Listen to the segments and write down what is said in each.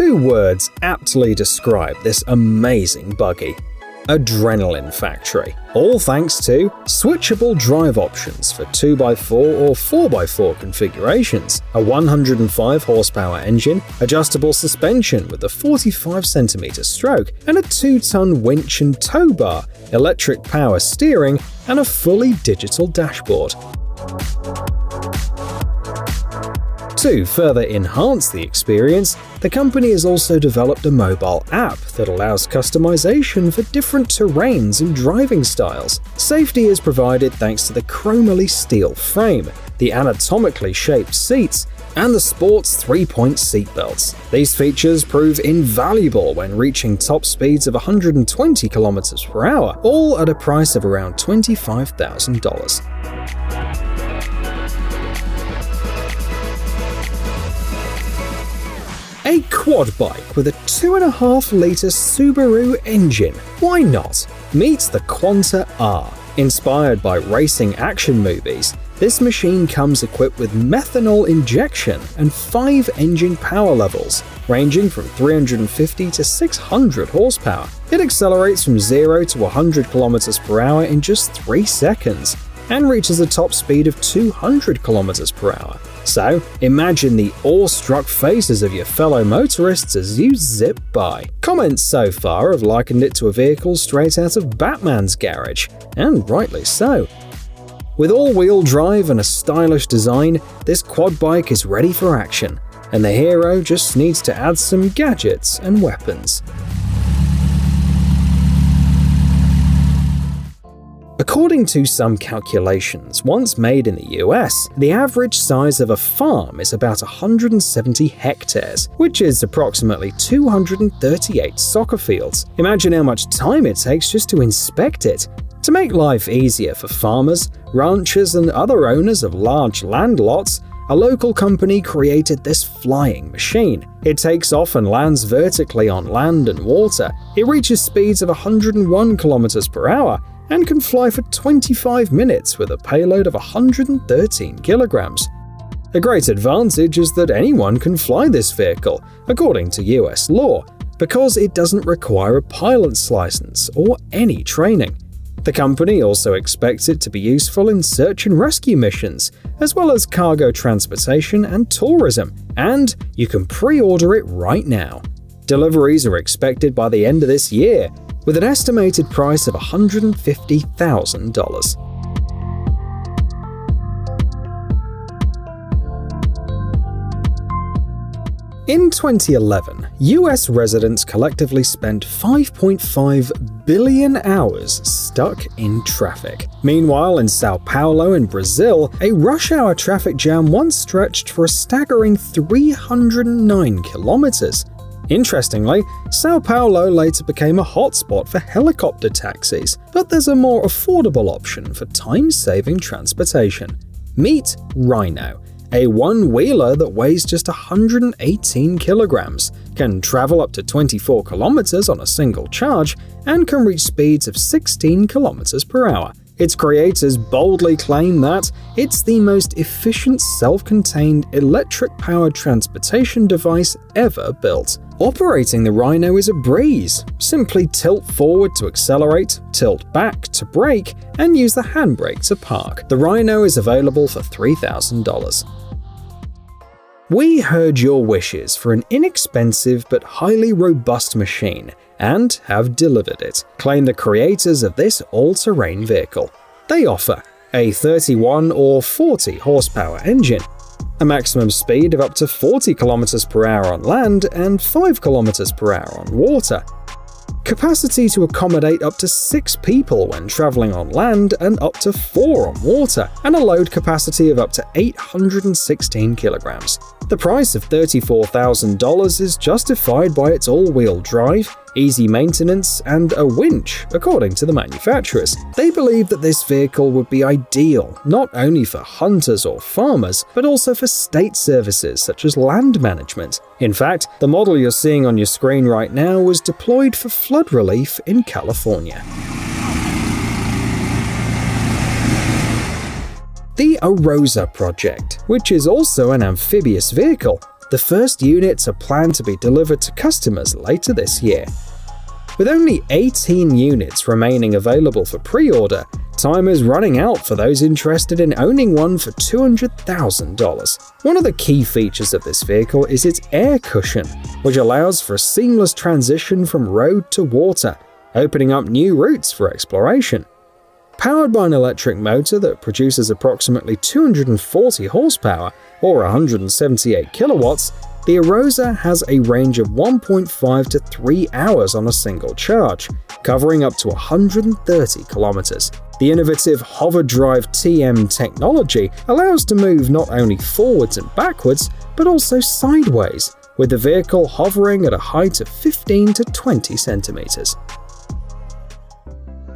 Two words aptly describe this amazing buggy: adrenaline factory. All thanks to switchable drive options for 2x4 or 4x4 configurations, a 105 horsepower engine, adjustable suspension with a 45cm stroke, and a 2-ton winch and tow bar, electric power steering, and a fully digital dashboard. To further enhance the experience, the company has also developed a mobile app that allows customization for different terrains and driving styles. Safety is provided thanks to the chromoly steel frame, the anatomically shaped seats, and the sport's 3-point seatbelts. These features prove invaluable when reaching top speeds of 120 km/h, all at a price of around $25,000. A quad bike with a 2.5-litre Subaru engine. Why not? Meet the Quanta R. Inspired by racing action movies, this machine comes equipped with methanol injection and 5 engine power levels, ranging from 350 to 600 horsepower. It accelerates from 0 to 100 km/h in just 3 seconds, and reaches a top speed of 200 km/h. So, imagine the awestruck faces of your fellow motorists as you zip by. Comments so far have likened it to a vehicle straight out of Batman's garage, and rightly so. With all-wheel drive and a stylish design, this quad bike is ready for action, and the hero just needs to add some gadgets and weapons. According to some calculations once made in the US, the average size of a farm is about 170 hectares, which is approximately 238 soccer fields. Imagine how much time it takes just to inspect it. To make life easier for farmers, ranchers, and other owners of large land lots, a local company created this flying machine. It takes off and lands vertically on land and water. It reaches speeds of 101 km/h, and can fly for 25 minutes with a payload of 113 kilograms. A great advantage is that anyone can fly this vehicle, according to US law, because it doesn't require a pilot's license or any training. The company also expects it to be useful in search and rescue missions, as well as cargo transportation and tourism, and you can pre-order it right now. Deliveries are expected by the end of this year, with an estimated price of $150,000. In 2011, US residents collectively spent 5.5 billion hours stuck in traffic. Meanwhile, in Sao Paulo in Brazil, a rush-hour traffic jam once stretched for a staggering 309 kilometers. Interestingly, Sao Paulo later became a hotspot for helicopter taxis, but there's a more affordable option for time-saving transportation. Meet Rhino, a one-wheeler that weighs just 118 kilograms, can travel up to 24 kilometers on a single charge, and can reach speeds of 16 km/h. Its creators boldly claim that it's the most efficient self-contained electric-powered transportation device ever built. Operating the Rhino is a breeze. Simply tilt forward to accelerate, tilt back to brake, and use the handbrake to park. The Rhino is available for $3,000. We heard your wishes for an inexpensive but highly robust machine, and have delivered it, claim the creators of this all-terrain vehicle. They offer a 31 or 40 horsepower engine, a maximum speed of up to 40 km/h on land and 5 km/h on water, capacity to accommodate up to 6 people when traveling on land and up to 4 on water, and a load capacity of up to 816 kilograms. The price of $34,000 is justified by its all-wheel drive, easy maintenance, and a winch, according to the manufacturers. They believe that this vehicle would be ideal not only for hunters or farmers, but also for state services such as land management. In fact, the model you're seeing on your screen right now was deployed for flood relief in California. The Arosa project, which is also an amphibious vehicle, The first units are planned to be delivered to customers later this year. With only 18 units remaining available for pre-order, time is running out for those interested in owning one for $200,000. One of the key features of this vehicle is its air cushion, which allows for a seamless transition from road to water, opening up new routes for exploration. Powered by an electric motor that produces approximately 240 horsepower or 178 kilowatts, the Arosa has a range of 1.5 to 3 hours on a single charge, covering up to 130 kilometers. The innovative Hover Drive TM technology allows to move not only forwards and backwards, but also sideways, with the vehicle hovering at a height of 15 to 20 centimeters.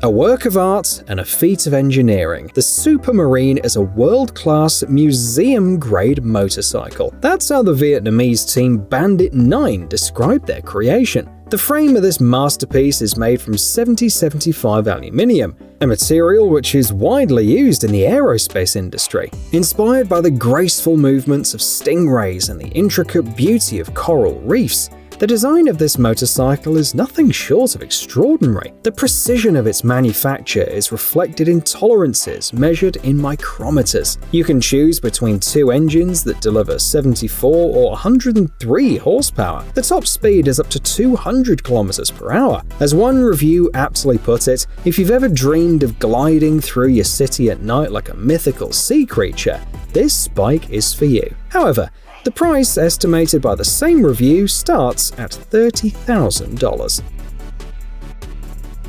A work of art and a feat of engineering, the Supermarine is a world-class, museum-grade motorcycle. That's how the Vietnamese team Bandit 9 described their creation. The frame of this masterpiece is made from 7075 aluminium, a material which is widely used in the aerospace industry. Inspired by the graceful movements of stingrays and the intricate beauty of coral reefs, the design of this motorcycle is nothing short of extraordinary. The precision of its manufacture is reflected in tolerances measured in micrometers. You can choose between two engines that deliver 74 or 103 horsepower. The top speed is up to 200 kilometers per hour. As one review aptly put it, if you've ever dreamed of gliding through your city at night like a mythical sea creature, this bike is for you. However, the price estimated by the same review starts at $30,000.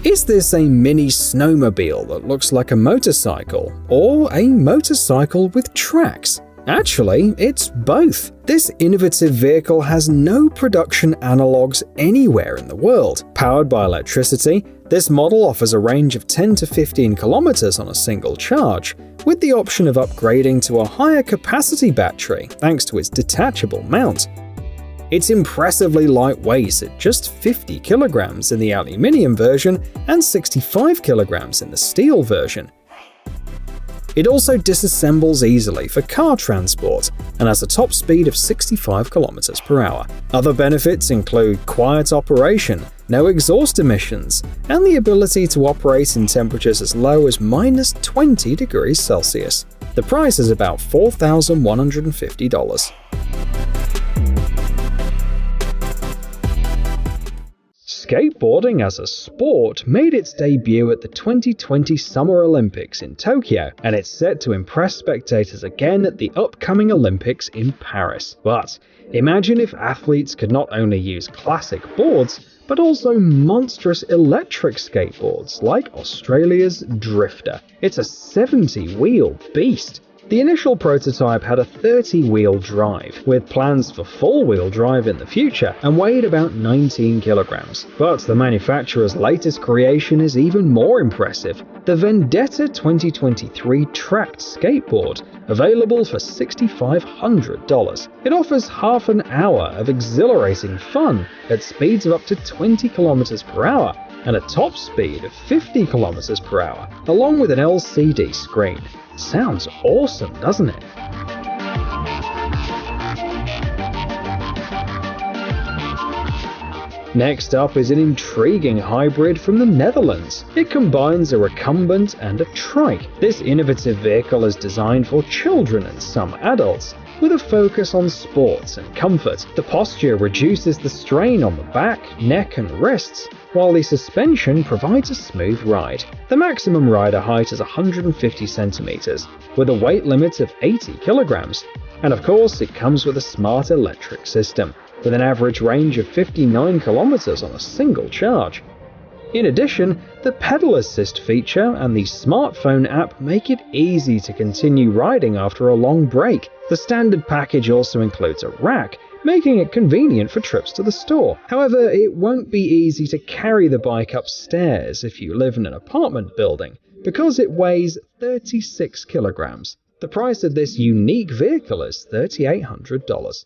Is this a mini snowmobile that looks like a motorcycle, or a motorcycle with tracks? Actually, it's both. This innovative vehicle has no production analogs anywhere in the world. Powered by electricity, this model offers a range of 10 to 15 kilometers on a single charge, with the option of upgrading to a higher capacity battery thanks to its detachable mount. It's impressively lightweight at just 50 kilograms in the aluminium version and 65 kilograms in the steel version. It also disassembles easily for car transport and has a top speed of 65 km per hour. Other benefits include quiet operation, no exhaust emissions, and the ability to operate in temperatures as low as minus 20 degrees Celsius. The price is about $4,150. Skateboarding as a sport made its debut at the 2020 Summer Olympics in Tokyo, and it's set to impress spectators again at the upcoming Olympics in Paris. But imagine if athletes could not only use classic boards, but also monstrous electric skateboards like Australia's Drifter. It's a 70-wheel beast. The initial prototype had a 30-wheel drive, with plans for four-wheel drive in the future, and weighed about 19 kilograms. But the manufacturer's latest creation is even more impressive: the Vendetta 2023 tracked skateboard, available for $6,500. It offers half an hour of exhilarating fun at speeds of up to 20 kilometers per hour and a top speed of 50 kilometers per hour, along with an LCD screen. Sounds awesome, doesn't it? Next up is an intriguing hybrid from the Netherlands. It combines a recumbent and a trike. This innovative vehicle is designed for children and some adults, with a focus on sports and comfort. The posture reduces the strain on the back, neck, and wrists, while the suspension provides a smooth ride. The maximum rider height is 150 centimeters, with a weight limit of 80 kilograms. And of course, it comes with a smart electric system, with an average range of 59 kilometers on a single charge. In addition, the pedal assist feature and the smartphone app make it easy to continue riding after a long break. The standard package also includes a rack, making it convenient for trips to the store. However, it won't be easy to carry the bike upstairs if you live in an apartment building, because it weighs 36 kilograms. The price of this unique vehicle is $3,800.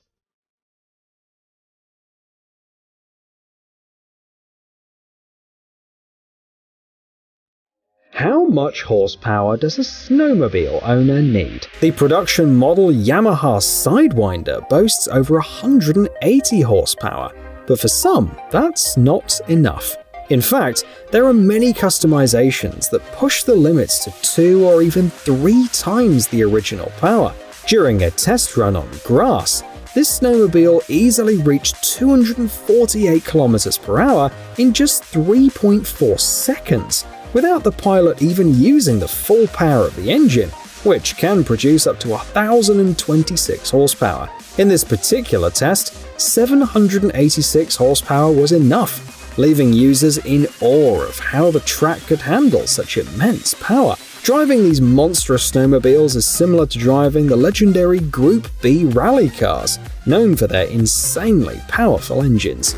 How much horsepower does a snowmobile owner need? The production model Yamaha Sidewinder boasts over 180 horsepower, but for some, that's not enough. In fact, there are many customizations that push the limits to 2 or even 3 times the original power. During a test run on grass, this snowmobile easily reached 248 km per hour in just 3.4 seconds, without the pilot even using the full power of the engine, which can produce up to 1,026 horsepower. In this particular test, 786 horsepower was enough, leaving users in awe of how the track could handle such immense power. Driving these monstrous snowmobiles is similar to driving the legendary Group B rally cars, known for their insanely powerful engines.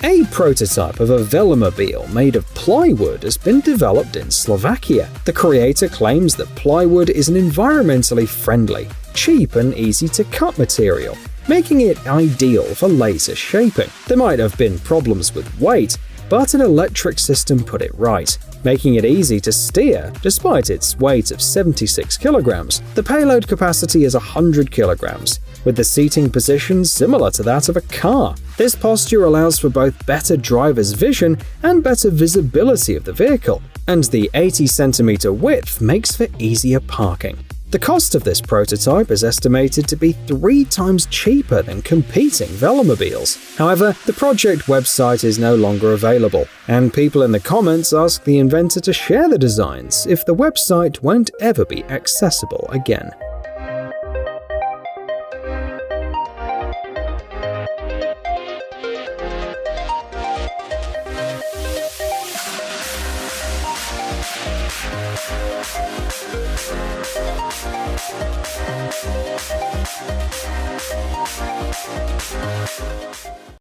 A prototype of a velomobile made of plywood has been developed in Slovakia. The creator claims that plywood is an environmentally friendly, cheap and easy to cut material, making it ideal for laser shaping. There might have been problems with weight, but an electric system put it right, making it easy to steer despite its weight of 76 kilograms. The payload capacity is 100 kilograms, with the seating position similar to that of a car. This posture allows for both better driver's vision and better visibility of the vehicle, and the 80cm width makes for easier parking. The cost of this prototype is estimated to be 3 times cheaper than competing velomobiles. However, the project website is no longer available, and people in the comments ask the inventor to share the designs if the website won't ever be accessible again.